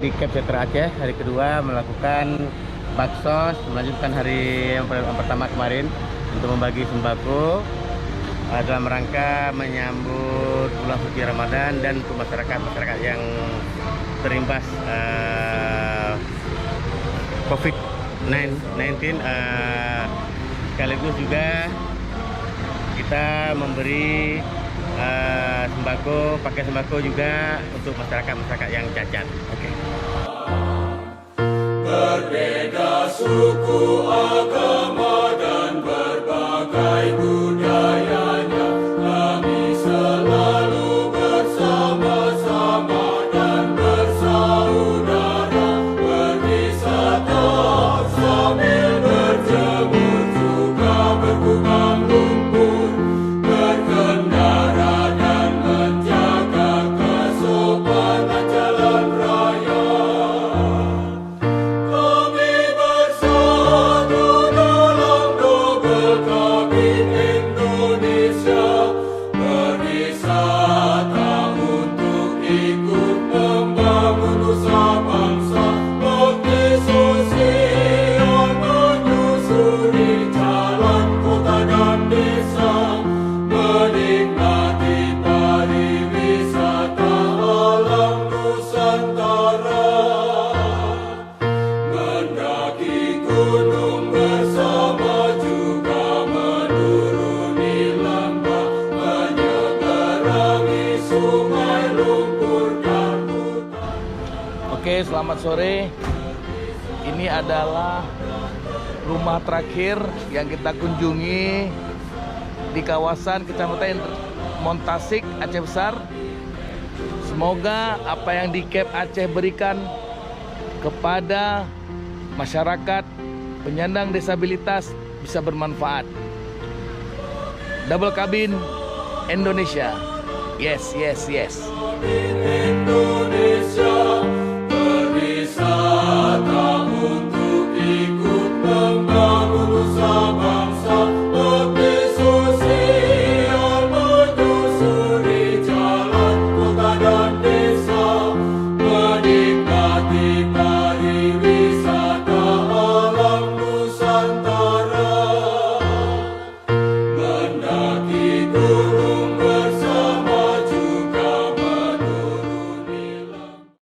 Di Camp Sejahtera Aceh hari kedua melakukan baksos, melanjutkan hari yang pertama kemarin untuk membagi sembako dalam rangka menyambut bulan suci Ramadan dan untuk masyarakat yang terimbas COVID-19. Sekaligus juga kita memberi pakai sembako juga untuk masyarakat yang cacat. Oke. Berbeda suku, agama dan berbagai budayanya, kami selalu bersama-sama dan bersaudara, berwisata sambil berjemur juga berkubang lumpur, berkendara dan menjaga kesopanan jalan raya. Kami bersatu dalam double kabin Indonesia, berwisata untuk ikut membangun nusa bangsa, bakti sosial menyusuri jalan kota dan desa, menikmati pariwisata alam Nusantara, mendaki gunung bersama juga menuruni lembah, menyeberangi sungai lumpur dan hutan. Oke, selamat sore. Ini adalah rumah terakhir yang kita kunjungi di kawasan Kecamatan Montasik, Aceh Besar. Semoga apa yang di Camp Aceh berikan kepada masyarakat penyandang disabilitas bisa bermanfaat. Double Kabin Indonesia. Yes, yes, yes. Indonesia.